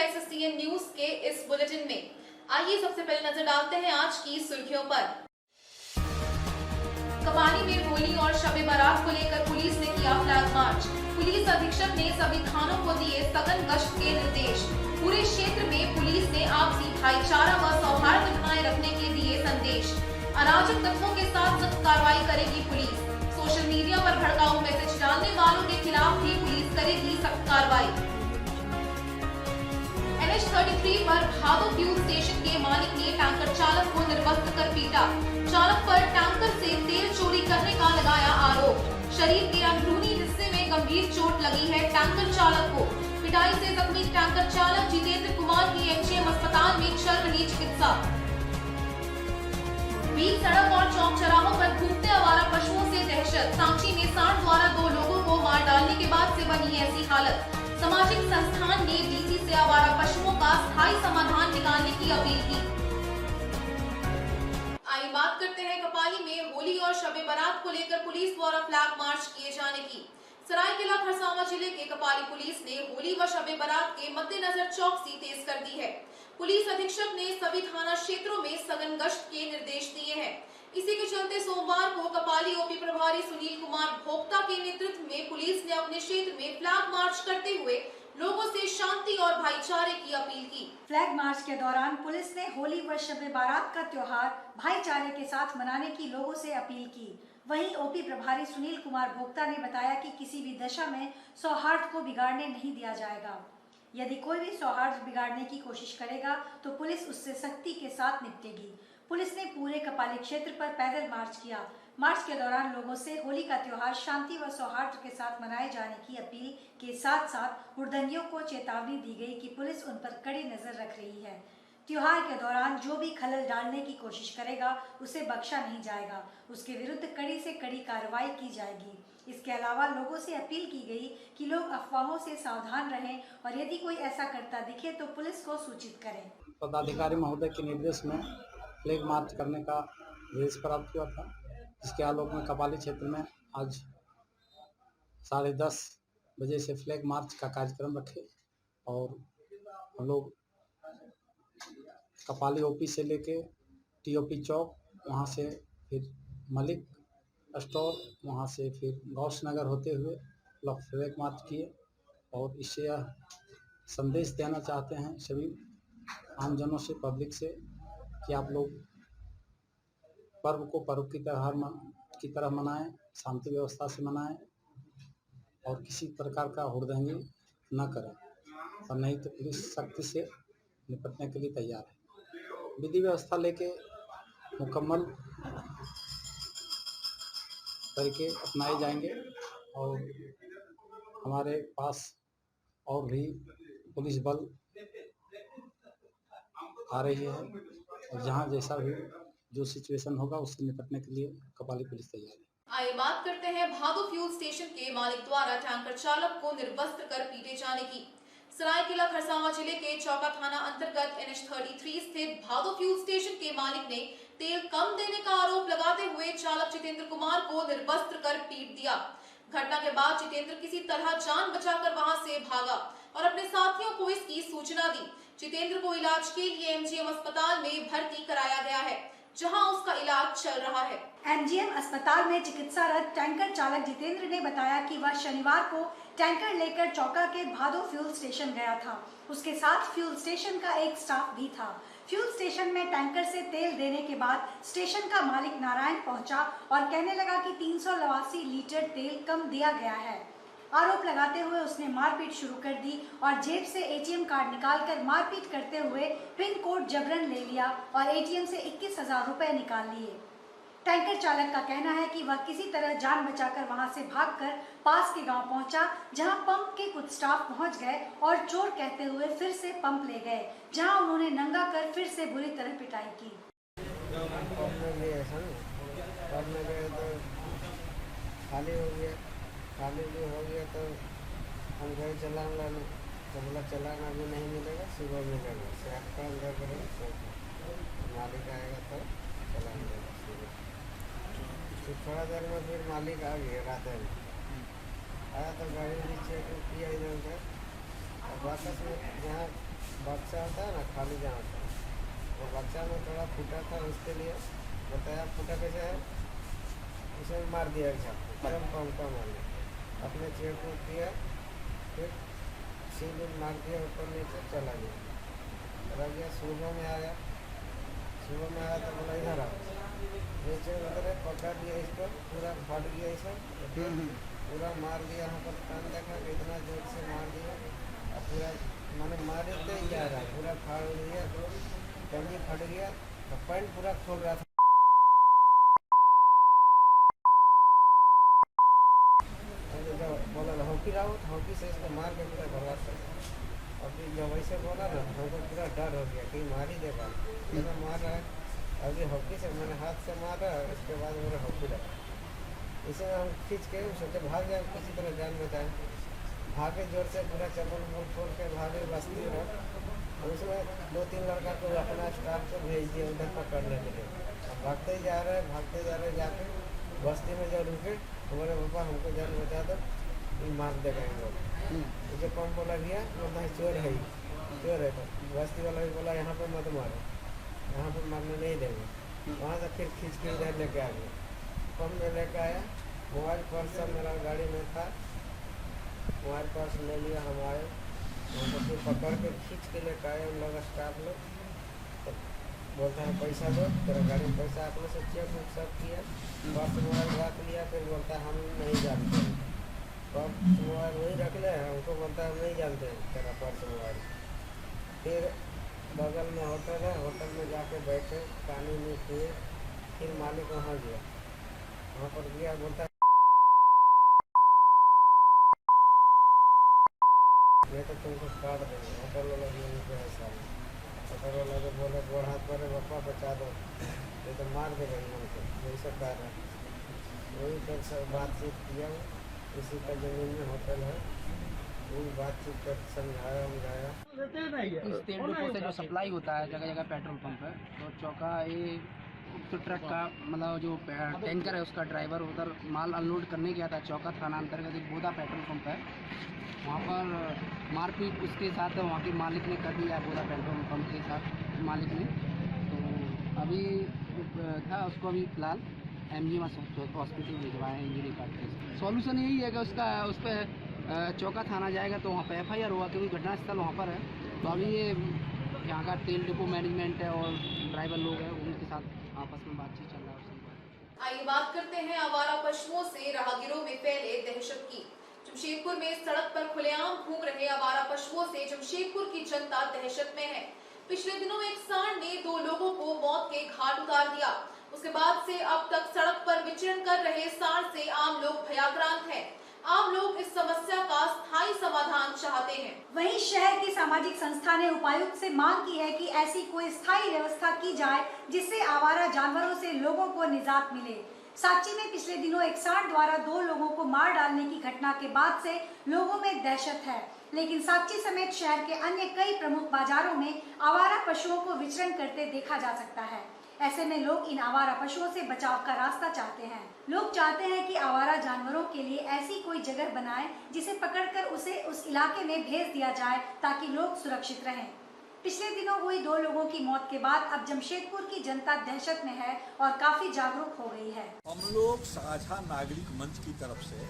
SSTN news के इस bulletin में। आइए सबसे पहले नजर डालते हैं आज की सुर्खियों पर। कपाली में होली और शबे बारात को लेकर पुलिस ने किया फ्लैग मार्च। पुलिस अधीक्षक ने सभी थानों को दिए सघन गश्त के निर्देश। पूरे क्षेत्र में पुलिस ने आपसी भाईचारा व सौहार्द बनाए रखने के दिए संदेश। अराजक तत्वों के साथ सख्त कार्रवाई करेगी पुलिस। सोशल मीडिया पर भड़काऊ मैसेज डालने वालों के खिलाफ भी पुलिस करेगी सख्त कार्रवाई। NH-33 पर भादो फ्यूल स्टेशन के मालिक ने टैंकर चालक को निर्वस्त्र कर पीटा। चालक पर टैंकर से तेल चोरी करने का लगाया आरोप। शरीर के अंदरूनी हिस्से में गंभीर चोट लगी है टैंकर चालक को। पिटाई से जख्मी टैंकर चालक जितेंद्र कुमार की MGM अस्पताल में चल रही चिकित्सा। बीच सड़क और चौक चौराहों पर घूमते आवारा पशुओं से दहशत। सांची में सांड द्वारा 2 लोगों को मार डालने के बाद से बनी ऐसी हालत। सामाजिक संस्थान ने DC से आवारा पशुओं का स्थायी समाधान निकालने की अपील की। आइए बात करते हैं कपाली में होली और शबे बारात को लेकर पुलिस द्वारा फ्लैग मार्च किए जाने की। सरायकेला खरसावां जिले के कपाली पुलिस ने होली व शबे बारात के मद्देनजर चौकसी तेज कर दी है। पुलिस अधीक्षक ने सभी थाना क्षेत्रों में सघन गश्त के निर्देश दिए हैं। इसी के चलते सोमवार को कपाली OP प्रभारी सुनील कुमार भोक्ता के नेतृत्व में पुलिस ने अपने क्षेत्र में फ्लैग मार्च करते हुए लोगों से शांति और भाईचारे की अपील की। फ्लैग मार्च के दौरान पुलिस ने होली व शबे बारात का त्योहार भाईचारे के साथ मनाने की लोगों से अपील की। वहीं OP प्रभारी सुनील कुमार भोक्ता ने बताया कि किसी भी दशा में सौहार्द को बिगाड़ने नहीं दिया जाएगा। यदि कोई भी सौहार्द बिगाड़ने की कोशिश करेगा तो पुलिस उससे सख्ती के साथ निपटेगी। पुलिस ने पूरे कपाली क्षेत्र पर पैदल मार्च किया। मार्च के दौरान लोगों से होली का त्योहार शांति व सौहार्द के साथ मनाए जाने की अपील के साथ साथ हुड़दंगियों को चेतावनी दी गई कि पुलिस उन पर कड़ी नजर रख रही है। त्योहार के दौरान जो भी खलल डालने की कोशिश करेगा उसे बख्शा नहीं जाएगा। उसके विरुद्ध कड़ी से कड़ी कार्रवाई की जाएगी। इसके अलावा लोगों से अपील की गई कि लोग अफवाहों से सावधान रहें और यदि कोई ऐसा करता दिखे तो पुलिस को सूचित करें। पदाधिकारी महोदय के निर्देश में फ्लैग मार्च करने का निर्देश प्राप्त हुआ था, जिसके आलोक में कपाली क्षेत्र में आज 10:30 बजे से फ्लैग मार्च का कार्यक्रम रखे और हम लोग कपाली OP से लेके TOP चौक, वहाँ से फिर मलिक स्टोर, वहाँ से फिर गौस नगर होते हुए लोग फ्लैग मार्च किए और इससे यह संदेश देना चाहते हैं सभी आमजनों से, पब्लिक से कि आप लोग पर्व को पर्व की तरह मनाएं, शांति व्यवस्था से मनाएं और किसी प्रकार का हुड़दंगी न करें, और नहीं तो पुलिस सख्ती से निपटने के लिए तैयार है। विधि व्यवस्था लेके मुकम्मल तरीके अपनाए जाएंगे और हमारे पास और भी पुलिस बल आ रही है और जहां जैसा भी जो सिचुएशन होगा उससे निपटने के लिए कपाली पुलिस तैयार है। आइए बात करते हैं भादो फ्यूल स्टेशन के मालिक द्वारा टैंकर चालक को निर्वस्त्र कर पीटे जाने की। सरायकेला खरसावां जिले के चौका थाना अंतर्गत NH-33 स्थित भादो फ्यूल स्टेशन के मालिक ने तेल कम देने का आरोप लगाते हुए चालक जितेंद्र कुमार को निर्वस्त्र कर पीट दिया। घटना के बाद जितेंद्र किसी तरह जान बचाकर वहां से भागा और अपने साथियों को इसकी सूचना दी। जितेंद्र को इलाज के लिए MGM अस्पताल में भर्ती कराया गया है, जहां उसका इलाज चल रहा है। MGM अस्पताल में चिकित्सारत टैंकर चालक जितेंद्र ने बताया कि वह शनिवार को टैंकर लेकर चौका के भादो फ्यूल स्टेशन गया था। उसके साथ फ्यूल स्टेशन का एक स्टाफ भी था। फ्यूल स्टेशन में टैंकर से तेल देने के बाद स्टेशन का मालिक नारायण पहुंचा और कहने लगा कि 389 लीटर तेल कम दिया गया है। आरोप लगाते हुए उसने मारपीट शुरू कर दी और जेब से ATM कार्ड निकालकर मारपीट करते हुए पिन कोड जबरन ले लिया और ATM से 21,000 रुपए निकाल लिए। टैंकर चालक का कहना है कि वह किसी तरह जान बचाकर वहां से भागकर पास के गांव पहुंचा, जहां पंप के कुछ स्टाफ पहुंच गए और चोर कहते हुए फिर से पंप ले गए, जहां उन्होंने नंगा कर फिर से बुरी तरह पिटाई की। खाली भी हो गया तो हम गए चलान लाने, तो बोला चलान अभी नहीं मिलेगा, सुबह मिलेगा। से आपका अंदर करेगा, मालिक आएगा तो चलान देगा सुबह। फिर थोड़ा देर में फिर मालिक आ गया, रात में आया तो गाड़ी भी चेक किया इधर उधर और वापस में जहाँ बच्चा होता है ना खाली जहाँ होता है, वो बच्चा में थोड़ा फूटा था, उसके लिए बताया फूटा कैसे है, उसे मार दिया एक झापू, कम मार लिया, अपने चेड़ को किया, फिर सीधे मार दिया, ऊपर नीचे चला गया। सुबह में आया तो बोला इधर आओ, नीचे उतरे, पकड़ लिया इसको, पूरा फट गया इसे, पूरा मार दिया। यहाँ पर कान देखा कि इतना जोर से मार दिया, और पूरा मैंने मारे तो ही जा रहा, पूरा फाड़ दिया, तो कमी फट गया, तो पैंट पूरा खोल रहा था। बोला हॉकी रहा, हॉकी से इसको मार के पूरा बर्बाद कर दिया। और फिर जब वैसे बोला ना, हमको पूरा डर हो गया कि मार ही देगा, तो मार रहा है। अभी हॉकी से मैंने हाथ से मारा, उसके बाद मेरा हॉकी लगा, इसे हम खींच के सोचे भाग जाए, किसी तरह जान बचाए। भागे जोर से, पूरा चप्पल फोड़ के भागे बस्ती में, और उसमें 2-3 लड़का को अपना स्टाफ को भेज दिया उधर पकड़ने के लिए। अब भागते ही जा रहे जाके बस्ती में जब रुके, हमारे पापा हमको जान बचा दो, मार देगा इन लोग। मुझे कम बोला गया, बोलता चोर है, चोर है। तो बस्ती वाला भी बोला यहाँ पर मत मारो, यहाँ पर मारने नहीं देंगे। वहाँ से फिर खींच के इधर लेके आ गए, कम में लेके आया। मोबाइल पर्स सब मेरा गाड़ी में था, मोबाइल पर्स ले लिया, हम आए, हमको फिर पकड़ के खींच के लेके आए उन लोग, स्टाफ लोग। तो बोलता है पैसा दो, तेरा गाड़ी में पैसा अपने से चेक सब किया, पर्स मोबाइल रख लिया। फिर बोलता है हम नहीं जानते हैं, पर्स मोबाइल वहीं रख ले, हमको बोलता है हम नहीं जानते हैं तेरा पर्स मोबाइल। फिर बगल में होटल है, होटल में जाके बैठे, पानी में पिए। फिर मालिक वहाँ गया, वहाँ पर गया, बोलता है मैं तो तुमको काट देंगे। होटल वाला भी उनको ऐसा है, होटल वाला को बोले गोड़ हाथ पर पापा बचा दो, ये तो मार देगा इन को, यही सब कह रहे हैं। वही पर सब बातचीत किया, इसी का ज़मीन में होटल है, वो बातचीत कर समझाया समझाया। इस तेल डिपो से जो सप्लाई होता है जगह जगह पेट्रोल पंप है, तो चौका ये तो ट्रक का मतलब जो टैंकर है उसका ड्राइवर उधर माल अनलोड करने गया था। चौका थाना अंतर्गत एक बोधा पेट्रोल पंप है, वहाँ पर मारपीट उसके साथ वहाँ के मालिक ने कर दिया, बोधा पेट्रोल पंप के साथ मालिक ने। तो अभी था उसको अभी फिलहाल MGM हॉस्पिटल भिजवाए हैं इंजरी कार्ड के। सॉल्यूशन यही है कि उस पर चौका थाना जाएगा तो वहाँ पर FIR होगा, क्योंकि घटनास्थल वहाँ पर है। तो अभी ये यहाँ का तेल डिपो मैनेजमेंट है और ड्राइवर लोग हैं, उनके साथ आपस में बातचीत चल रहा है। आइए बात करते हैं आवारा पशुओं से राहगीरों में फैले दहशत की। जमशेदपुर में सड़क पर खुलेआम घूम रहे आवारा पशुओं से जमशेदपुर की जनता दहशत में है। पिछले दिनों एक सांड ने 2 लोगों को मौत के घाट उतार दिया। उसके बाद से अब तक सड़क पर विचरण कर रहे सांड से आम लोग भयाक्रांत हैं। आम लोग इस समस्या का स्थायी समाधान चाहते हैं। वहीं शहर की सामाजिक संस्था ने उपायुक्त से मांग की है कि ऐसी कोई स्थायी व्यवस्था की जाए जिससे आवारा जानवरों से लोगों को निजात मिले। सांची में पिछले दिनों एक सांड द्वारा 2 लोगों को मार डालने की घटना के बाद से लोगों में दहशत है, लेकिन सांची समेत शहर के अन्य कई प्रमुख बाजारों में आवारा पशुओं को विचरण करते देखा जा सकता है। ऐसे में लोग इन आवारा पशुओं से बचाव का रास्ता चाहते हैं। लोग चाहते हैं कि आवारा जानवरों के लिए ऐसी कोई जगह बनाए जिसे पकड़कर उसे उस इलाके में भेज दिया जाए ताकि लोग सुरक्षित रहें। पिछले दिनों हुई 2 लोगों की मौत के बाद अब जमशेदपुर की जनता दहशत में है और काफी जागरूक हो गई है। हम लोग साझा नागरिक मंच की तरफ से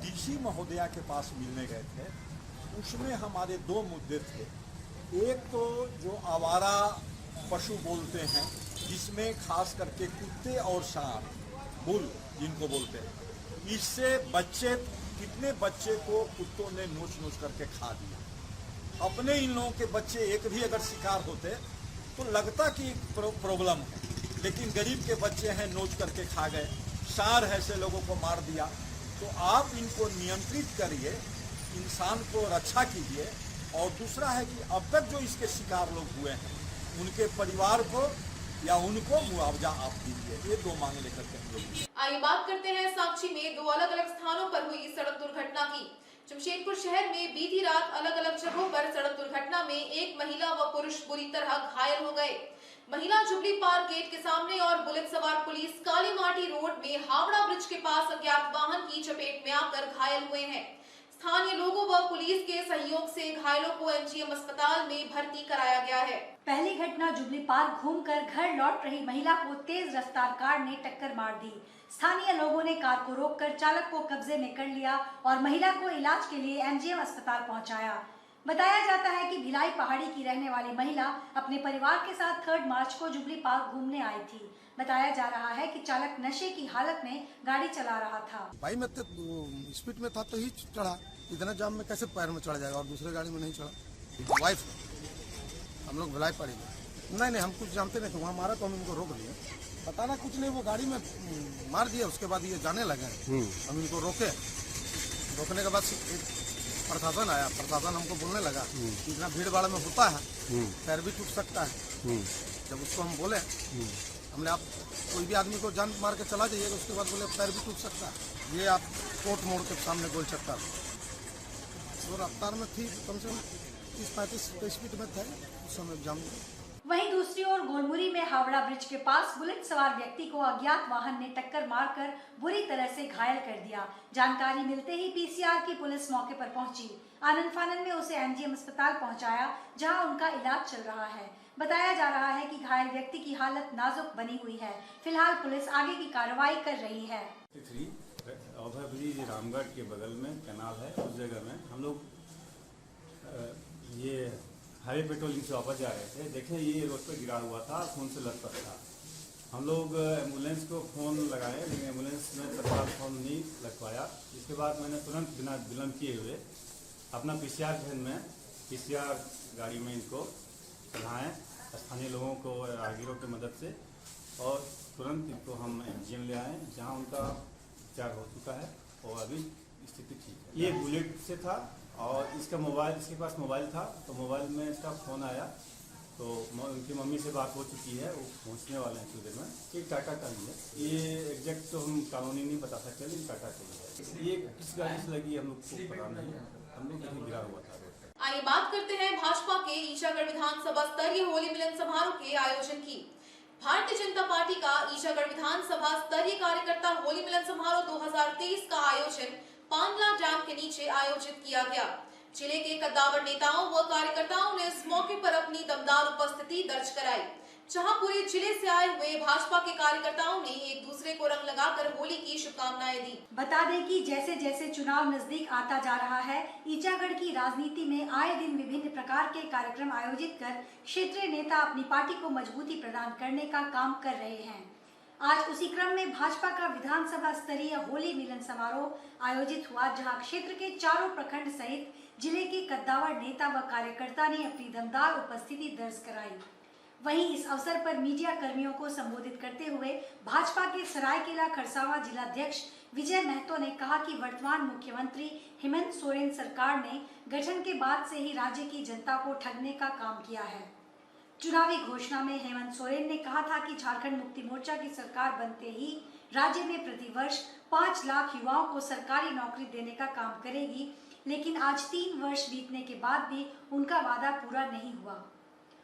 DC महोदया के पास मिलने गए थे। उसमें हमारे 2 मुद्दे थे। एक तो जो आवारा पशु बोलते हैं, जिसमें खास करके कुत्ते और सांड, बुल जिनको बोलते हैं, इससे बच्चे, कितने बच्चे को कुत्तों ने नोच करके खा दिया। अपने इन लोगों के बच्चे एक भी अगर शिकार होते तो लगता कि प्रॉब्लम है, लेकिन गरीब के बच्चे हैं, नोच करके खा गए। सांड ऐसे लोगों को मार दिया। तो आप इनको नियंत्रित करिए, इंसान को रक्षा कीजिए। और दूसरा है कि अब तक जो इसके शिकार लोग हुए हैं उनके परिवार को या उनको मुआवजा आप दीजिए। ये 2 मांग लेकर के हम लोग। आइए बात करते हैं सांची में 2 अलग-अलग स्थानों पर हुई सड़क दुर्घटना की। जमशेदपुर शहर में बीती रात अलग-अलग जगहों पर सड़क दुर्घटना में एक महिला व पुरुष बुरी तरह घायल हो गए। महिला जुबली पार्क गेट के सामने और बुलेट सवार पुलिस काली माटी रोड में हावड़ा ब्रिज के पास अज्ञात वाहन की चपेट में आकर घायल हुए हैं। स्थानीय लोगों व पुलिस के सहयोग से घायलों को एमजीएम अस्पताल में भर्ती कराया गया है। पहली घटना जुबली पार्क घूमकर घर लौट रही महिला को तेज रफ्तार कार ने टक्कर मार दी। स्थानीय लोगों ने कार को रोककर चालक को कब्जे में कर लिया और महिला को इलाज के लिए एमजीएम अस्पताल पहुंचाया। बताया जाता है कि भिलाई पहाड़ी की रहने वाली महिला अपने परिवार के साथ 3 मार्च को जुबली पार्क घूमने आई थी। बताया जा रहा है कि चालक नशे की हालत में गाड़ी चला रहा था। भाई मैं तो स्पीड में था तो ही चढ़ा, इतना जाम में कैसे पैर में चढ़ जाएगा और दूसरे गाड़ी में नहीं चढ़ा। वाइफ हम लोग भिलाई पड़ी नहीं हम कुछ जानते नहीं थे, वहाँ मारा तो हम इनको रोक दिए। बताना कुछ नहीं, वो गाड़ी में मार दिया। उसके बाद ये जाने लगे, हम इनको रोकने के बाद प्रशासन आया। प्रशासन हमको बोलने लगा कि इतना भीड़ भाड़ में होता है पैर भी टूट सकता है। जब उसको हम बोले, हमने आप कोई भी आदमी को जान मार के चला जाइएगा, उसके बाद बोले पैर भी टूट सकता है। ये आप कोर्ट मोड़ के सामने गोल चक्कर तो रफ्तार में थी, कम से कम 30-35 स्पीड में थे उस समय जाम। वहीं दूसरी ओर गोलमुरी में हावड़ा ब्रिज के पास बुलेट सवार व्यक्ति को अज्ञात वाहन ने टक्कर मारकर बुरी तरह से घायल कर दिया। जानकारी मिलते ही पीसीआर की पुलिस मौके पर पहुंची। आनन फानन में उसे एमजीएम अस्पताल पहुंचाया, जहां उनका इलाज चल रहा है। बताया जा रहा है कि घायल व्यक्ति की हालत नाजुक बनी हुई है। फिलहाल पुलिस आगे की कार्रवाई कर रही है। ब्रिज रामगढ़ के बगल में कैनाल है, उस जगह में हम लोग ये हाईवे पेट्रोलिंग से वापस जा रहे थे। देखें ये रोड पर गिरा हुआ था, खून से लथपथ था। हम लोग एम्बुलेंस को फ़ोन लगाए, लेकिन एम्बुलेंस में तत्काल फ़ोन नहीं लग पाया। इसके बाद मैंने तुरंत बिना विलम्ब किए हुए अपना पीसीआर वैन में पीसीआर गाड़ी में इनको चढ़ाएँ स्थानीय लोगों को राहगीरों की मदद से, और तुरंत इनको हम एमजीएम ले आए, जहाँ उनका उपचार हो चुका है और अभी स्थिति ठीक है। ये बुलेट से था और इसका मोबाइल, इसके पास मोबाइल था, तो मोबाइल में इसका फ़ोन आया, तो उनकी मम्मी से बात हो चुकी है, वो पहुंचने वाले हैं थोड़ी देर में। ये टाटा का ही है, ये एग्जैक्ट तो हम कानूनी नहीं बता सकते, लेकिन टाटा का ही है। ये किस गाड़ी से लगी हम लोग को पता नहीं है, हम लोग कहीं गिरा हुआ था। आइए बात करते हैं भाजपा के ईशागढ़ विधानसभा स्तरीय होली मिलन समारोह के आयोजन की। भारतीय जनता पार्टी का ईशागढ़ विधानसभा स्तरीय कार्यकर्ता होली मिलन समारोह 2023 का आयोजन पांडला डैम के नीचे आयोजित किया गया। जिले के कद्दावर नेताओं व कार्यकर्ताओं ने इस मौके पर अपनी दमदार उपस्थिति दर्ज कराई, जहां पूरे जिले से आए हुए भाजपा के कार्यकर्ताओं ने एक दूसरे को रंग लगाकर होली की शुभकामनाएं दी। बता दें कि जैसे जैसे चुनाव नजदीक आता जा रहा है, ईचागढ़ की राजनीति में आए दिन विभिन्न प्रकार के कार्यक्रम आयोजित कर क्षेत्रीय नेता अपनी पार्टी को मजबूती प्रदान करने का काम कर रहे हैं। आज उसी क्रम में भाजपा का विधानसभा स्तरीय होली मिलन समारोह आयोजित हुआ, जहां क्षेत्र के चारों प्रखंड सहित जिले के कद्दावर नेता व कार्यकर्ता ने अपनी दमदार उपस्थिति दर्ज कराई। वहीं इस अवसर पर मीडिया कर्मियों को संबोधित करते हुए भाजपा के सरायकेला खरसावां जिलाध्यक्ष विजय महतो ने कहा कि वर्तमान मुख्यमंत्री हेमंत सोरेन सरकार ने गठन के बाद से ही राज्य की जनता को ठगने का काम किया है। चुनावी घोषणा में हेमंत सोरेन ने कहा था कि झारखंड मुक्ति मोर्चा की सरकार बनते ही राज्य में प्रतिवर्ष 5 लाख युवाओं को सरकारी नौकरी देने का काम करेगी, लेकिन आज 3 वर्ष बीतने के बाद भी उनका वादा पूरा नहीं हुआ।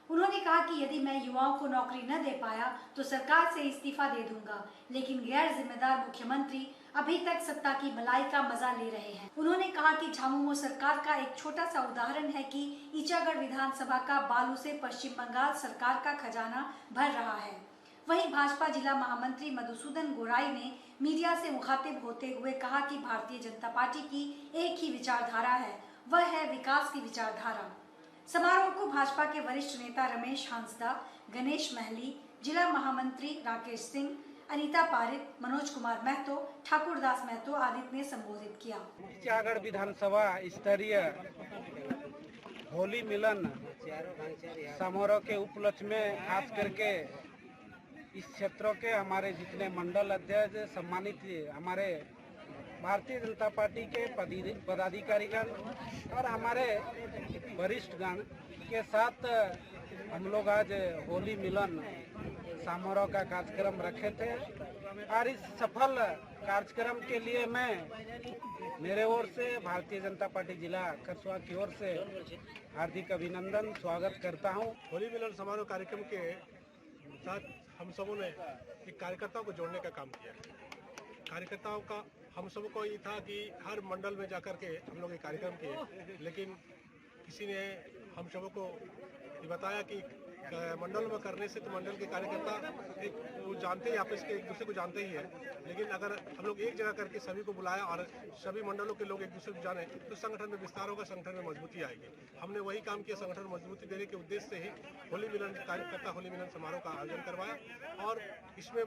उन्होंने कहा कि यदि मैं युवाओं को नौकरी न दे पाया तो सरकार से इस्तीफा दे दूंगा, लेकिन गैर जिम्मेदार मुख्यमंत्री अभी तक सत्ता की मलाई का मजा ले रहे हैं। उन्होंने कहा कि झामुमो सरकार का एक छोटा सा उदाहरण है कि ईचागढ़ विधानसभा का बालू से पश्चिम बंगाल सरकार का खजाना भर रहा है। वहीं भाजपा जिला महामंत्री मधुसूदन गोराई ने मीडिया से मुखातिब होते हुए कहा कि भारतीय जनता पार्टी की एक ही विचारधारा है, वह है विकास की विचारधारा। समारोह को भाजपा के वरिष्ठ नेता रमेश हांसदा, गणेश महली, जिला महामंत्री राकेश सिंह, अनीता पारित, मनोज कुमार महतो, ठाकुरदास महतो आदि ने संबोधित किया। ईचागढ़ विधानसभा स्तरीय होली मिलन समारोह के उपलक्ष्य में खास करके इस क्षेत्रों के हमारे जितने मंडल अध्यक्ष, सम्मानित हमारे भारतीय जनता पार्टी के पदाधिकारीगण और हमारे वरिष्ठगण के साथ हम लोग आज होली मिलन समारोह का कार्यक्रम रखे थे और इस सफल कार्यक्रम के लिए मैं मेरे ओर से भारतीय जनता पार्टी जिला खरसुआ की ओर से हार्दिक अभिनंदन स्वागत करता हूं। होली मिलन समारोह कार्यक्रम के साथ हम सबों ने एक कार्यकर्ताओं को जोड़ने का काम किया। कार्यकर्ताओं का हम सबको ये था कि हर मंडल में जाकर के हम लोग एक कार्यक्रम किए, लेकिन किसी ने हम सबको ये बताया कि मंडल में करने से तो मंडल के कार्यकर्ता एक वो जानते ही आपस के एक दूसरे को जानते ही है, लेकिन अगर हम लोग एक जगह करके सभी को बुलाया और सभी मंडलों के लोग एक दूसरे को जाने तो संगठन में विस्तार होगा, संगठन में मजबूती आएगी। हमने वही काम किया, संगठन में मजबूती देने के उद्देश्य से ही होली मिलन कार्यकर्ता होली मिलन समारोह का आयोजन करवाया और इसमें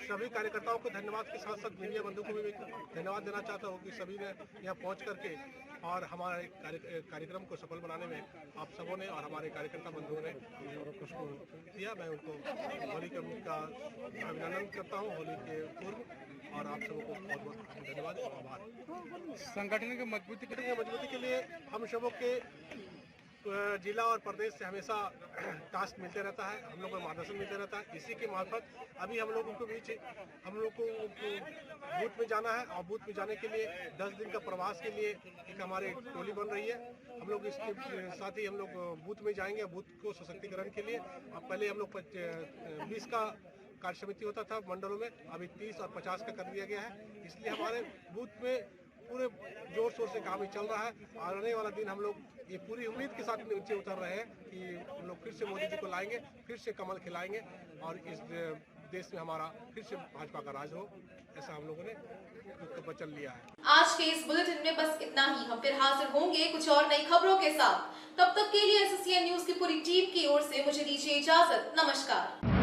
सभी कार्यकर्ताओं को धन्यवाद के साथ साथ मीडिया बंधु को भी धन्यवाद देना चाहता हूँ कि सभी ने यहाँ पहुँच करके और हमारे कार्यक्रम को सफल बनाने में आप सबों ने और हमारे कार्यकर्ता बंधुओं ने कुछ किया। मैं उनको होली का अभिनंदन करता हूँ, होली के पूर्व, और आप सबों को बहुत बहुत धन्यवाद और आभार। संगठन की मजबूती के लिए हम सबों के जिला और प्रदेश से हमेशा टास्क मिलते रहता है, हम लोग को मार्गदर्शन मिलते रहता है। इसी के मार्फत अभी हम लोगों के बीच हम लोग को बूथ में जाना है और बूथ में जाने के लिए 10 दिन का प्रवास के लिए एक हमारी टोली बन रही है। हम लोग इसके साथ ही हम लोग बूथ में जाएंगे, बूथ को सशक्तिकरण के लिए। अब पहले हम लोग 20 का कार्य समिति होता था मंडलों में, अभी 30 और 50 का कर दिया गया है। इसलिए हमारे बूथ में पूरे जोर शोर से काम ही चल रहा है। आने वाला दिन हम लोग ये पूरी उम्मीद के साथ नीचे उतर रहे हैं कि हम लोग फिर से मोदी जी को लाएंगे, फिर से कमल खिलाएंगे और इस देश में हमारा फिर से भाजपा का राज हो, ऐसा हम लोगों ने वचन लिया है। आज के इस बुलेटिन में बस इतना ही। हम फिर हाजिर होंगे कुछ और नई खबरों के साथ। तब तक के लिए SSCN न्यूज की पूरी टीम की ओर से मुझे दीजिए इजाजत। नमस्कार।